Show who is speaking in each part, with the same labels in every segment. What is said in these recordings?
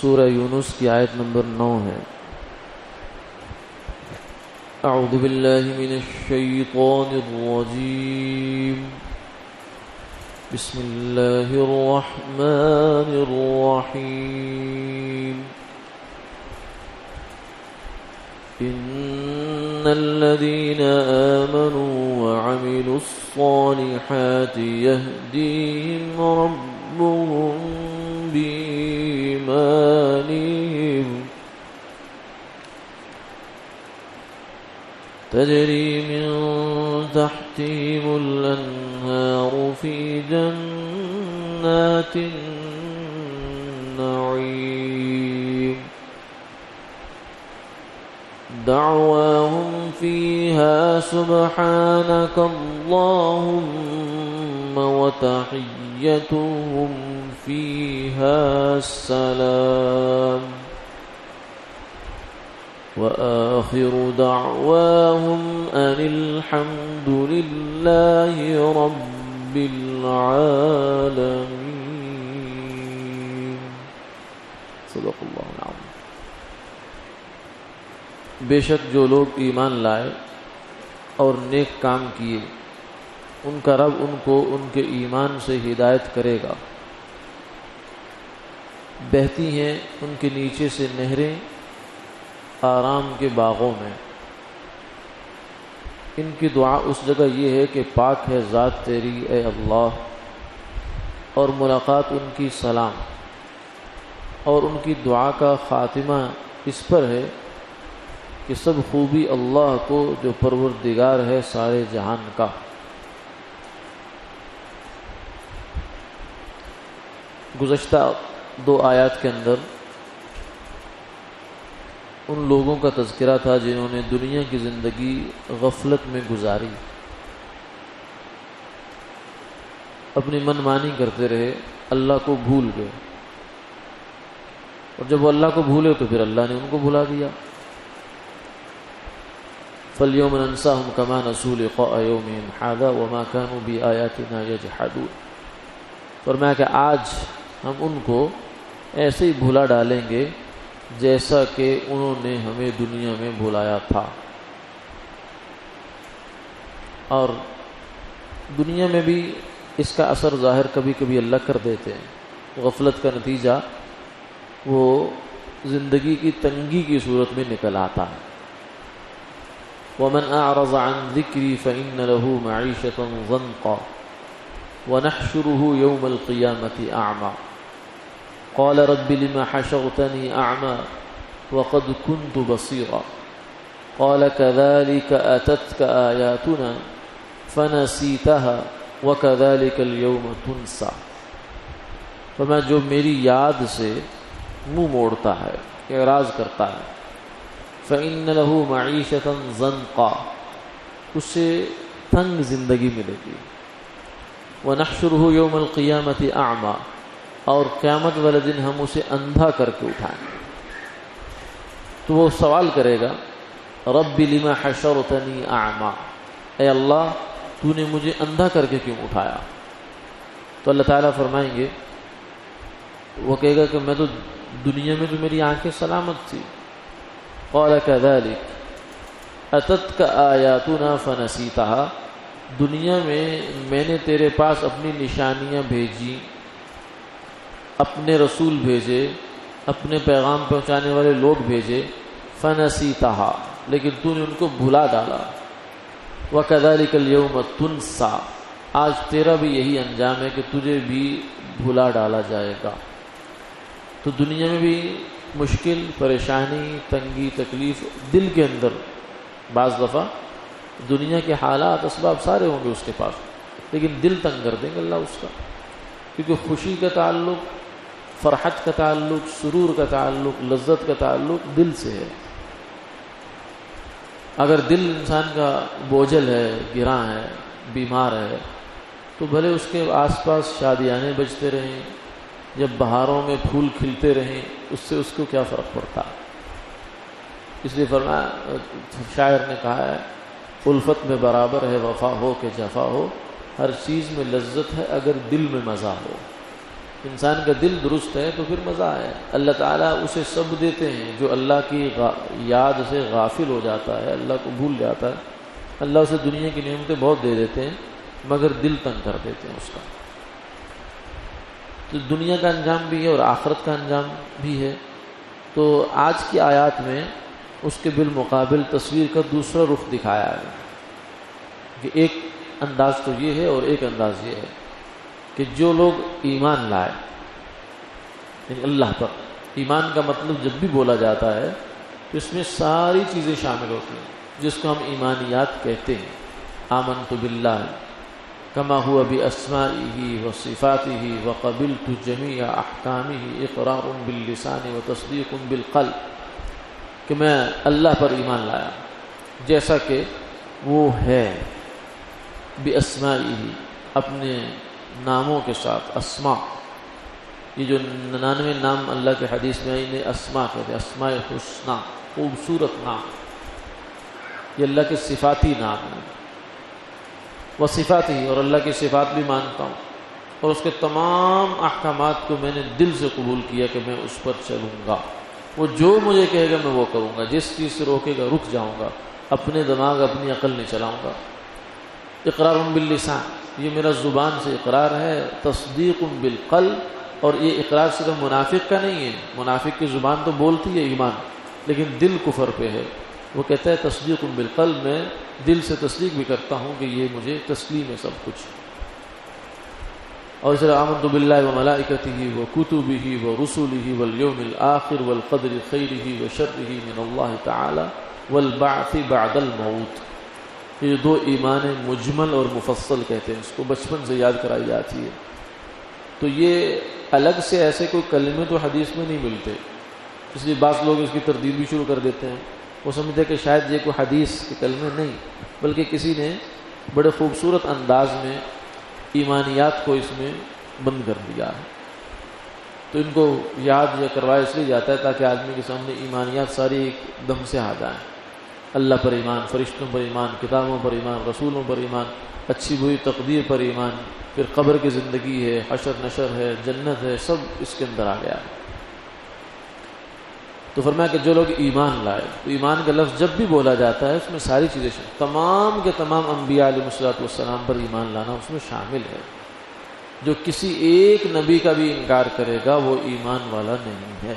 Speaker 1: سورہ یونس کی آیت نمبر 9 ہے۔ اعوذ باللہ من الشیطان الرجیم، بسم اللہ الرحمن الرحیم۔ ان الذین آمنوا وعملوا الصالحات یہدیہم ربهم بإيمانهم تجري من تحتهم الأنهار في جنات النعيم دعواهم فيها سبحانك اللهم وتحيتهم فيها السلام وآخر دعواهم أن الحمد لله رب العالمين۔ صدق اللہ العظیم۔ بے شک جو لوگ ایمان لائے اور نیک کام کیے، ان کا رب ان کو ان کے ایمان سے ہدایت کرے گا، بہتی ہیں ان کے نیچے سے نہریں آرام کے باغوں میں۔ ان کی دعا اس جگہ یہ ہے کہ پاک ہے ذات تیری اے اللہ، اور ملاقات ان کی سلام، اور ان کی دعا کا خاتمہ اس پر ہے کہ سب خوبی اللہ کو جو پروردگار ہے سارے جہان کا۔ گزشتہ 2 آیات کے اندر ان لوگوں کا تذکرہ تھا جنہوں نے دنیا کی زندگی غفلت میں گزاری، اپنی من مانی کرتے رہے، اللہ کو بھول گئے، اور جب وہ اللہ کو بھولے تو پھر اللہ نے ان کو بھلا دیا۔ فَالْيَوْمَ نَنْسَاهُمْ كَمَا نَسُوا لِقَاءَ يَوْمِهِمْ هَٰذَا وَمَا كَانُوا بِآيَاتِنَا يَجْحَدُونَ۔ فرمایا کہ آج ہم ان کو ایسے ہی بھلا ڈالیں گے جیسا کہ انہوں نے ہمیں دنیا میں بھلایا تھا۔ اور دنیا میں بھی اس کا اثر ظاہر کبھی کبھی اللہ کر دیتے ہیں۔ غفلت کا نتیجہ وہ زندگی کی تنگی کی صورت میں نکل آتا ہے۔ وَمَنْ أَعْرَضَ عَنْ ذِكْرِي فَإِنَّ لَهُ مَعِيشَةً ضَنْقًا وَنَحْشُرُهُ يَوْمَ الْقِيَامَةِ أَعْمَى قال رب لما حشرتني أعمى وقد كنت بصيرا قال كذلك أتتك آياتنا فنسيتها وكذلك اليوم تنسى۔ فرمایا جو میری یاد سے منہ موڑتا ہے، اعراض کرتا ہے، فإن له معيشة ضنقا، اسے تنگ زندگی ملے گی، ونحشره يوم القيامة أعمى، اور قیامت والے دن ہم اسے اندھا کر کے اٹھائیں گے۔ تو وہ سوال کرے گا رب لما حشرتنی اعمی، اے اللہ تو نے مجھے اندھا کر کے کیوں اٹھایا؟ تو اللہ تعالیٰ فرمائیں گے، وہ کہے گا کہ میں تو دنیا میں تو میری آنکھیں سلامت تھی۔ قال كذلك اتتك آیاتنا فنسیتها، دنیا میں نے تیرے پاس اپنی نشانیاں بھیجی، اپنے رسول بھیجے، اپنے پیغام پہنچانے والے لوگ بھیجے، فنسیتها، لیکن تو نے ان کو بھلا ڈالا۔ وَكَذَلِكَ الْيَوْمَ تُنْسَى، آج تیرا بھی یہی انجام ہے کہ تجھے بھی بھلا ڈالا جائے گا۔ تو دنیا میں بھی مشکل، پریشانی، تنگی، تکلیف دل کے اندر، بعض دفعہ دنیا کے حالات اسباب سارے ہوں گے اس کے پاس، لیکن دل تنگ کر دیں گے اللہ اس کا، کیونکہ خوشی کا تعلق، فرحت کا تعلق، سرور کا تعلق، لذت کا تعلق دل سے ہے۔ اگر دل انسان کا بوجھل ہے، گراں ہے، بیمار ہے، تو بھلے اس کے آس پاس شادیانے بجتے رہیں، جب بہاروں میں پھول کھلتے رہیں، اس سے اس کو کیا فرق پڑتا؟ اس لیے فرمایا، شاعر نے کہا ہے، الفت میں برابر ہے وفا ہو کہ جفا ہو، ہر چیز میں لذت ہے اگر دل میں مزہ ہو۔ انسان کا دل درست ہے تو پھر مزہ ہے. اللہ تعالیٰ اسے سب دیتے ہیں. جو اللہ کی یاد سے غافل ہو جاتا ہے، اللہ کو بھول جاتا ہے، اللہ اسے دنیا کی نعمتیں بہت دے دیتے ہیں مگر دل تنگ کر دیتے ہیں اس کا. تو دنیا کا انجام بھی ہے اور آخرت کا انجام بھی ہے. تو آج کی آیات میں اس کے بالمقابل تصویر کا دوسرا رخ دکھایا ہے کہ ایک انداز تو یہ ہے اور ایک انداز یہ ہے کہ جو لوگ ایمان لائے، یعنی اللہ پر ایمان کا مطلب جب بھی بولا جاتا ہے تو اس میں ساری چیزیں شامل ہوتی ہیں جس کو ہم ایمانیات کہتے ہیں. آمنت باللہ کما ہوا باسمائہ وصفاتہ وقبلت جمیع احکامہ اقرار باللسان وتصدیق بالقلب، کہ میں اللہ پر ایمان لایا جیسا کہ وہ ہے، باسمائہ اپنے ناموں کے ساتھ. اسماء، یہ جو 99 نام اللہ کے حدیث میں انہیں اسماء کہتے ہیں، اسماء حسنہ، خوبصورت نام. یہ اللہ کے صفاتی نام ہیں. وہ صفات ہی، اور اللہ کی صفات بھی مانتا ہوں اور اس کے تمام احکامات کو میں نے دل سے قبول کیا کہ میں اس پر چلوں گا. وہ جو مجھے کہے گا میں وہ کروں گا، جس چیز سے روکے گا رک جاؤں گا، اپنے دماغ اپنی عقل نہیں چلاؤں گا. اقرار باللسان، یہ میرا زبان سے اقرار ہے. تصدیق بالقلب، اور یہ اقرار صرف منافق کا نہیں ہے. منافق کی زبان تو بولتی ہے ایمان لیکن دل کفر پہ ہے. وہ کہتا ہے تصدیق بالقلب، میں دل سے تصدیق بھی کرتا ہوں کہ یہ مجھے تسلیم ہے سب کچھ. اور اس طرح آمنت باللہ وملائکتہ وکتبہ ورسلہ والیوم الآخر والقدر خیرہ وشرہ من اللہ تعالی والبعث بعد الموت. یہ دو ایمان مجمل اور مفصل کہتے ہیں، اس کو بچپن سے یاد کرائی جاتی ہے. تو یہ الگ سے ایسے کوئی کلمے تو حدیث میں نہیں ملتے، اس لیے بعض لوگ اس کی تردید بھی شروع کر دیتے ہیں. وہ سمجھتے کہ شاید یہ کوئی حدیث کے کلمے نہیں، بلکہ کسی نے بڑے خوبصورت انداز میں ایمانیات کو اس میں بند کر دیا ہے. تو ان کو یاد یا کروایا اس لیے جاتا ہے تاکہ آدمی کے سامنے ایمانیات ساری ایک دم سے آ جائیں. اللہ پر ایمان، فرشتوں پر ایمان، کتابوں پر ایمان، رسولوں پر ایمان، اچھی بری تقدیر پر ایمان، پھر قبر کی زندگی ہے، حشر نشر ہے، جنت ہے، سب اس کے اندر آ گیا ہے. تو فرمایا کہ جو لوگ ایمان لائے، تو ایمان کا لفظ جب بھی بولا جاتا ہے اس میں ساری چیزیں تمام کے تمام انبیاء علیہ الصلوۃ والسلام پر ایمان لانا اس میں شامل ہے. جو کسی ایک نبی کا بھی انکار کرے گا وہ ایمان والا نہیں ہے.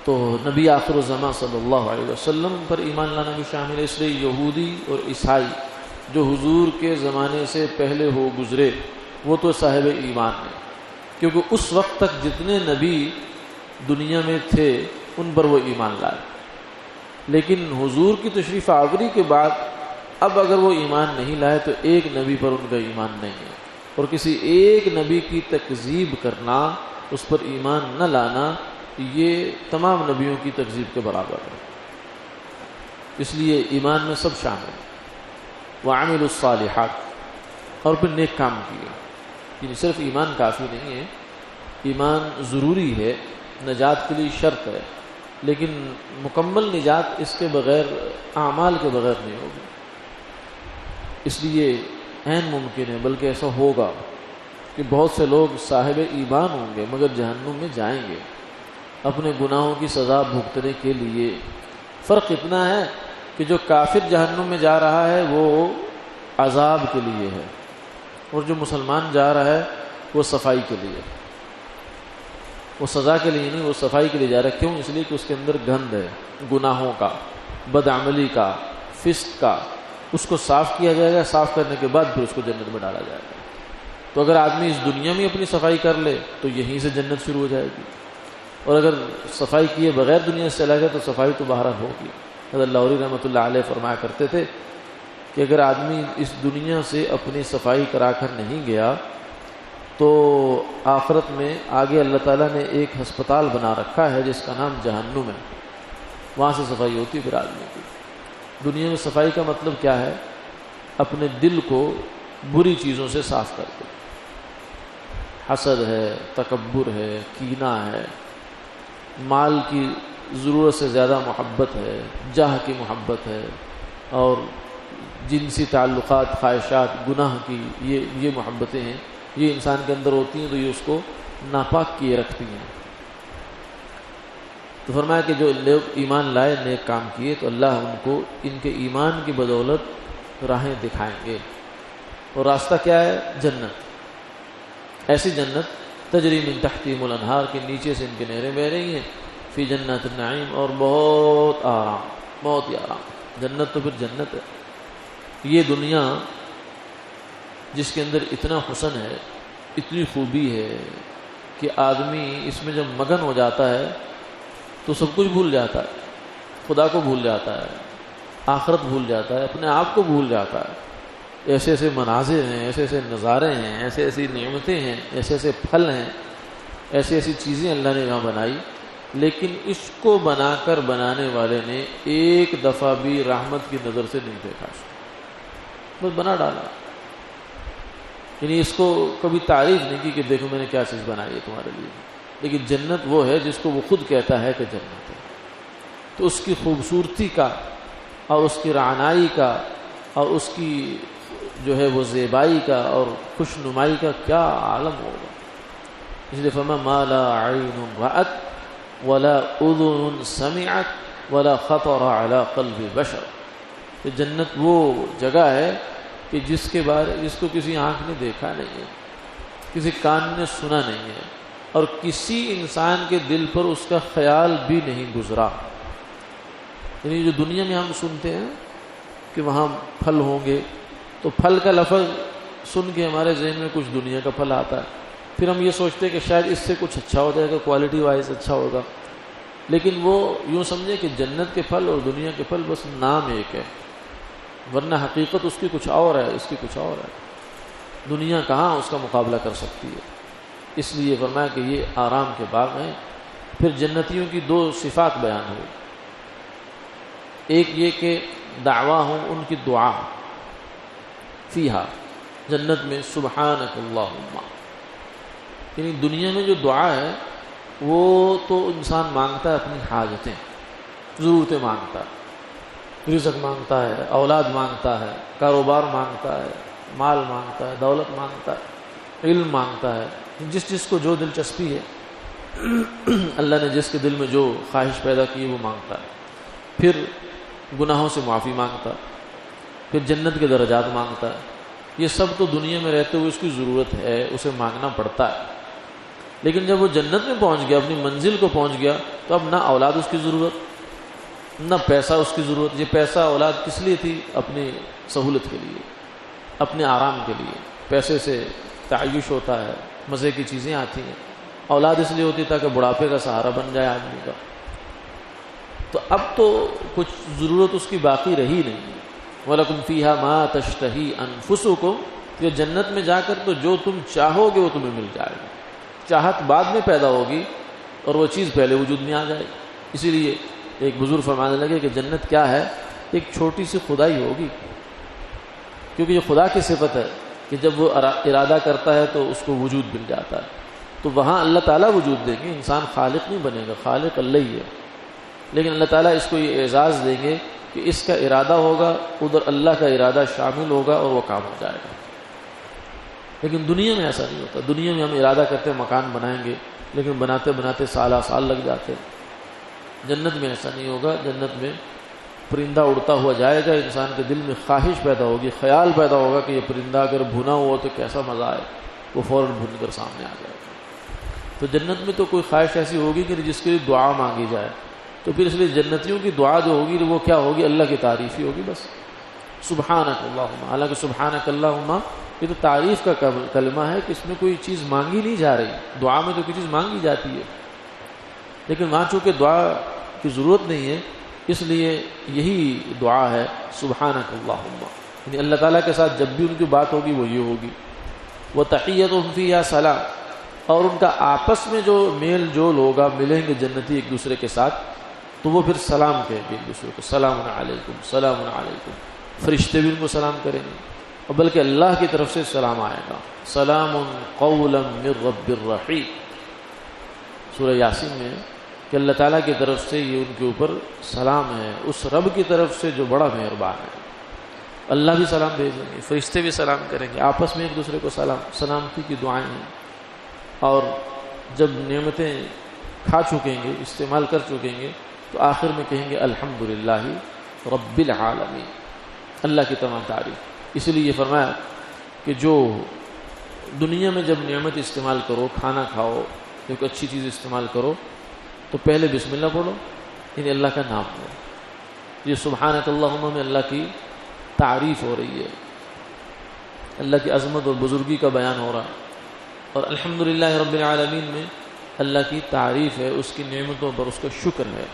Speaker 1: تو نبی آخر الزمان صلی اللہ علیہ وسلم پر ایمان لانا بھی شامل ہے. اس لیے یہودی اور عیسائی جو حضور کے زمانے سے پہلے ہو گزرے وہ تو صاحب ایمان ہیں، کیونکہ اس وقت تک جتنے نبی دنیا میں تھے ان پر وہ ایمان لائے. لیکن حضور کی تشریف آوری کے بعد اب اگر وہ ایمان نہیں لائے تو ایک نبی پر ان کا ایمان نہیں ہے، اور کسی ایک نبی کی تکذیب کرنا، اس پر ایمان نہ لانا، یہ تمام نبیوں کی تکذیب کے برابر ہے. اس لیے ایمان میں سب شامل ہیں. وعملوا الصالحات، اور پھر نیک کام کیے. یعنی صرف ایمان کافی نہیں ہے، ایمان ضروری ہے، نجات کے لیے شرط ہے، لیکن مکمل نجات اس کے بغیر، اعمال کے بغیر نہیں ہوگی. اس لیے عین ممکن ہے، بلکہ ایسا ہوگا کہ بہت سے لوگ صاحب ایمان ہوں گے مگر جہنم میں جائیں گے اپنے گناہوں کی سزا بھگتنے کے لیے. فرق اتنا ہے کہ جو کافر جہنم میں جا رہا ہے وہ عذاب کے لیے ہے، اور جو مسلمان جا رہا ہے وہ صفائی کے لیے. وہ سزا کے لیے نہیں، وہ صفائی کے لیے جا رہا ہے. کیوں؟ اس لیے کہ اس کے اندر گند ہے، گناہوں کا، بدعملی کا، فسق کا. اس کو صاف کیا جائے گا، صاف کرنے کے بعد پھر اس کو جنت میں ڈالا جائے گا. تو اگر آدمی اس دنیا میں اپنی صفائی کر لے تو یہیں سے جنت شروع ہو جائے گی، اور اگر صفائی کیے بغیر دنیا سے چلا گیا تو صفائی تو بہرحال ہوگی. حضرت لاہوری رحمۃ اللہ علیہ فرمایا کرتے تھے کہ اگر آدمی اس دنیا سے اپنی صفائی کرا کر نہیں گیا تو آخرت میں آگے اللہ تعالیٰ نے ایک ہسپتال بنا رکھا ہے جس کا نام جہنم ہے، وہاں سے صفائی ہوتی ہے پھر آدمی کی. دنیا میں صفائی کا مطلب کیا ہے؟ اپنے دل کو بری چیزوں سے صاف کر کے. حسد ہے، تکبر ہے، کینہ ہے، مال کی ضرورت سے زیادہ محبت ہے، جاہ کی محبت ہے، اور جنسی تعلقات، خواہشات، گناہ کی یہ محبتیں ہیں. یہ انسان کے اندر ہوتی ہیں تو یہ اس کو ناپاک کیے رکھتی ہیں۔ تو فرمایا کہ جو لوگ ایمان لائے، نیک کام کیے، تو اللہ ان کو ان کے ایمان کی بدولت راہیں دکھائیں گے۔ اور راستہ کیا ہے؟ جنت، ایسی جنت تجری من تحتہم الانہار، کے نیچے سے ان کے نہریں بہ رہی ہیں، فی جنات النعیم، اور بہت آرام، بہت ہی آرام۔ جنت تو پھر جنت ہے۔ یہ دنیا جس کے اندر اتنا حسن ہے، اتنی خوبی ہے کہ آدمی اس میں جب مگن ہو جاتا ہے تو سب کچھ بھول جاتا ہے، خدا کو بھول جاتا ہے، آخرت بھول جاتا ہے، اپنے آپ کو بھول جاتا ہے۔ ایسے ایسے مناظر ہیں، ایسے ایسے نظارے ہیں، ایسے ایسی نعمتیں ہیں، ایسے ایسے پھل ہیں، ایسی ایسی چیزیں اللہ نے یہاں بنائی، لیکن اس کو بنا کر بنانے والے نے ایک دفعہ بھی رحمت کی نظر سے نہیں دیکھا، بس بنا ڈالا۔ یعنی اس کو کبھی تعریف نہیں کی کہ دیکھو میں نے کیا چیز بنائی ہے تمہارے لیے۔ لیکن جنت وہ ہے جس کو وہ خود کہتا ہے کہ جنت ہے، تو اس کی خوبصورتی کا اور اس کی رعنائی کا اور اس کی جو ہے وہ زیبائی کا اور خوش نمائی کا کیا عالم ہوگا۔ اس لیے فرمایا ما لا عین رأت ولا اذن سمعت ولا خطر علی قلب بشر، کہ جنت وہ جگہ ہے کہ جس کو کسی آنکھ نے دیکھا نہیں ہے، کسی کان نے سنا نہیں ہے، اور کسی انسان کے دل پر اس کا خیال بھی نہیں گزرا۔ یعنی جو دنیا میں ہم سنتے ہیں کہ وہاں پھل ہوں گے، تو پھل کا لفظ سن کے ہمارے ذہن میں کچھ دنیا کا پھل آتا ہے، پھر ہم یہ سوچتے ہیں کہ شاید اس سے کچھ اچھا ہو جائے گا، کوالٹی وائز اچھا ہوگا، لیکن وہ یوں سمجھے کہ جنت کے پھل اور دنیا کے پھل بس نام ایک ہے، ورنہ حقیقت اس کی کچھ اور ہے، اس کی کچھ اور ہے۔ دنیا کہاں اس کا مقابلہ کر سکتی ہے۔ اس لیے فرمایا کہ یہ آرام کے باغ ہیں۔ پھر جنتیوں کی دو صفات بیان ہوئی، ایک یہ کہ دعویٰ ہوں ان کی دعا، فیہا، جنت میں سبحانک اللہم، یعنی دنیا میں جو دعا ہے وہ تو انسان مانگتا ہے اپنی حاجتیں، ضرورتیں مانگتا ہے، رزق مانگتا ہے، اولاد مانگتا ہے، کاروبار مانگتا ہے، مال مانگتا ہے، دولت مانگتا ہے، علم مانگتا ہے، جس کو جو دلچسپی ہے، اللہ نے جس کے دل میں جو خواہش پیدا کی وہ مانگتا ہے۔ پھر گناہوں سے معافی مانگتا ہے، پھر جنت کے درجات مانگتا ہے۔ یہ سب تو دنیا میں رہتے ہوئے اس کی ضرورت ہے، اسے مانگنا پڑتا ہے۔ لیکن جب وہ جنت میں پہنچ گیا، اپنی منزل کو پہنچ گیا، تو اب نہ اولاد اس کی ضرورت، نہ پیسہ اس کی ضرورت۔ یہ پیسہ اولاد کس لیے تھی؟ اپنی سہولت کے لیے، اپنے آرام کے لیے۔ پیسے سے تعیش ہوتا ہے، مزے کی چیزیں آتی ہیں۔ اولاد اس لیے ہوتی تاکہ بڑھاپے کا سہارا بن جائے آدمی کا۔ تو اب تو کچھ ضرورت اس کی باقی رہی نہیں۔ وَلَكُمْ فِيهَا مَا تَشْتَهِي أَنفُسُكُمْ، یہ جنت میں جا کر تو جو تم چاہو گے وہ تمہیں مل جائے گا۔ چاہت بعد میں پیدا ہوگی اور وہ چیز پہلے وجود میں آ جائے گی۔ اسی لیے ایک بزرگ فرمانے لگے کہ جنت کیا ہے؟ ایک چھوٹی سی خدائی ہوگی، کیونکہ یہ خدا کی صفت ہے کہ جب وہ ارادہ کرتا ہے تو اس کو وجود مل جاتا ہے۔ تو وہاں اللہ تعالیٰ وجود دیں گے، انسان خالق نہیں بنے گا، خالق اللہ ہی ہے، لیکن اللہ تعالیٰ اس کو یہ اعزاز دیں گے کہ اس کا ارادہ ہوگا، ادھر اللہ کا ارادہ شامل ہوگا اور وہ کام ہو جائے گا۔ لیکن دنیا میں ایسا نہیں ہوتا۔ دنیا میں ہم ارادہ کرتے ہیں مکان بنائیں گے، لیکن بناتے بناتے سال لگ جاتے ہیں۔ جنت میں ایسا نہیں ہوگا۔ جنت میں پرندہ اڑتا ہوا جائے گا، انسان کے دل میں خواہش پیدا ہوگی، خیال پیدا ہوگا کہ یہ پرندہ اگر بھنا ہوا تو کیسا مزہ آئے، وہ فوراً بھن کر سامنے آ جائے گا۔ تو جنت میں تو کوئی خواہش ایسی ہوگی کہ جس کے لیے دعا مانگی جائے، تو پھر اس لیے جنتیوں کی دعا جو ہوگی وہ کیا ہوگی؟ اللہ کی تعریف ہی ہوگی بس، سبحانک اللہم۔ حالانکہ سبحانک اللہم یہ تو تعریف کا کلمہ ہے کہ اس میں کوئی چیز مانگی نہیں جا رہی۔ دعا میں تو کوئی چیز مانگی جاتی ہے، لیکن وہاں چونکہ دعا کی ضرورت نہیں ہے، اس لیے یہی دعا ہے سبحانک اللہم، یعنی اللہ تعالیٰ کے ساتھ جب بھی ان کی بات ہوگی وہ یہ ہوگی۔ وَتَحِيَّتُهُمْ فِيهَا سَلَامٌ، اور ان کا آپس میں جو میل جول ہوگا، ملیں گے جنتی ایک دوسرے کے ساتھ، تو وہ پھر سلام کہیں گے ایک دوسرے کو، سلام علیکم، سلام علیکم۔ فرشتے بھی ان کو سلام کریں گے، اور بلکہ اللہ کی طرف سے سلام آئے گا، سلام قولا من رب الرحیم۔ سورہ یاسین میں کہ اللہ تعالیٰ کی طرف سے یہ ان کے اوپر سلام ہے، اس رب کی طرف سے جو بڑا مہربان ہے۔ اللہ بھی سلام بھیجیں گے، فرشتے بھی سلام کریں گے، آپس میں ایک دوسرے کو سلامتی کی دعائیں ہیں. اور جب نعمتیں کھا چکیں گے، استعمال کر چکیں گے، تو آخر میں کہیں گے الحمدللہ رب العالمین، اللہ کی تمام تعریف. اس لیے یہ فرمایا کہ جو دنیا میں جب نعمت استعمال کرو، کھانا کھاؤ، ایک اچھی چیز استعمال کرو، تو پہلے بسم اللہ پڑھو، یعنی اللہ کا نام لو. یہ سبحانک اللہم میں اللہ کی تعریف ہو رہی ہے، اللہ کی عظمت اور بزرگی کا بیان ہو رہا ہے، اور الحمدللہ رب العالمین میں اللہ کی تعریف ہے، اس کی نعمتوں پر اس کا شکر ہے.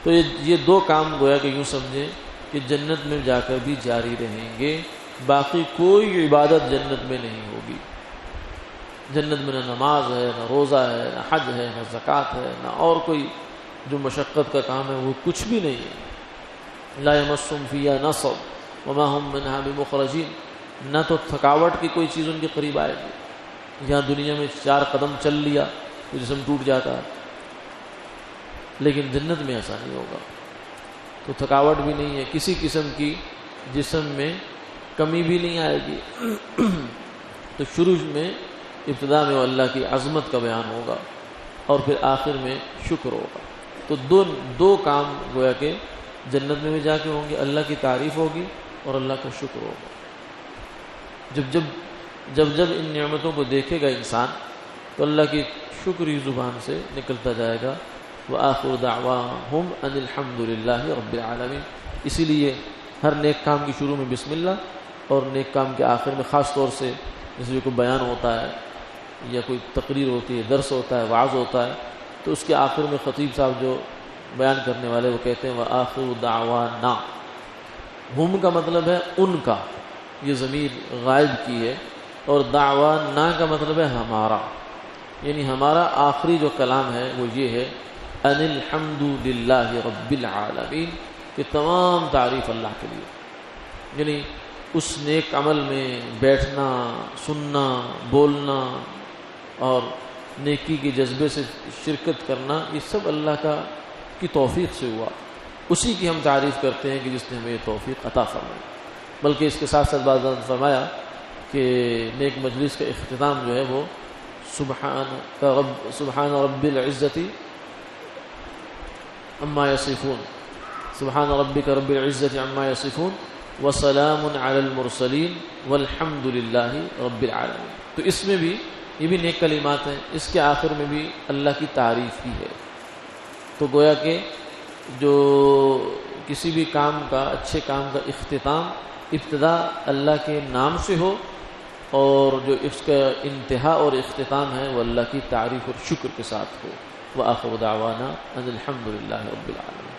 Speaker 1: تو یہ دو کام گویا کہ یوں سمجھیں کہ جنت میں جا کر بھی جاری رہیں گے، باقی کوئی عبادت جنت میں نہیں ہوگی. جنت میں نہ نماز ہے، نہ روزہ ہے، نہ حج ہے، نہ زکوٰۃ ہے، نہ اور کوئی جو مشقت کا کام ہے، وہ کچھ بھی نہیں ہے. لا یمسہم فیہا نصب وما ہم منہا بمخرجین، نہ تو تھکاوٹ کی کوئی چیز ان کے قریب آئے گی. یہاں دنیا میں 4 قدم چل لیا تو جسم ٹوٹ جاتا ہے، لیکن جنت میں ایسا نہیں ہوگا. تو تھکاوٹ بھی نہیں ہے، کسی قسم کی جسم میں کمی بھی نہیں آئے گی. تو شروع میں ابتدا میں اللہ کی عظمت کا بیان ہوگا اور پھر آخر میں شکر ہوگا. تو دو کام گویا کہ جنت میں بھی جا کے ہوں گے، اللہ کی تعریف ہوگی اور اللہ کا شکر ہوگا. جب ان نعمتوں کو دیکھے گا انسان تو اللہ کی شکری زبان سے نکلتا جائے گا. وآخر دعواہم ان الحمد للہ رب العالمین. اسی لیے ہر نیک کام کی شروع میں بسم اللہ، اور نیک کام کے آخر میں خاص طور سے جیسے کوئی بیان ہوتا ہے یا کوئی تقریر ہوتی ہے، درس ہوتا ہے، وعظ ہوتا ہے، تو اس کے آخر میں خطیب صاحب جو بیان کرنے والے وہ کہتے ہیں وآخر دعوانا. ہم کا مطلب ہے ان کا، یہ ضمیر غائب کی ہے، اور دعوانا کا مطلب ہے ہمارا، یعنی ہمارا آخری جو کلام ہے وہ یہ ہے ان الحمد للہ رب العالمین، کہ تمام تعریف اللہ کے لیے. یعنی اس نیک عمل میں بیٹھنا، سننا، بولنا اور نیکی کے جذبے سے شرکت کرنا، یہ سب اللہ کی توفیق سے ہوا. اسی کی ہم تعریف کرتے ہیں کہ جس نے ہمیں یہ توفیق عطا فرمائی. بلکہ اس کے ساتھ ساتھ بعض نے فرمایا کہ نیک مجلس کا اختتام جو ہے وہ سبحان رب العزت عما یصفون، سبحان ربک رب العزت عما یصفون وسلام علی المرسلین والحمد للہ رب العالمین. تو اس میں بھی یہ بھی نیک کلمات ہیں، اس کے آخر میں بھی اللہ کی تعریف ہی ہے. تو گویا کہ جو کسی بھی کام کا، اچھے کام کا اختتام ابتدا اللہ کے نام سے ہو، اور جو اس کا انتہا اور اختتام ہے وہ اللہ کی تعریف اور شکر کے ساتھ ہو. وآخر دعوانا ان الحمد للہ رب العالمین.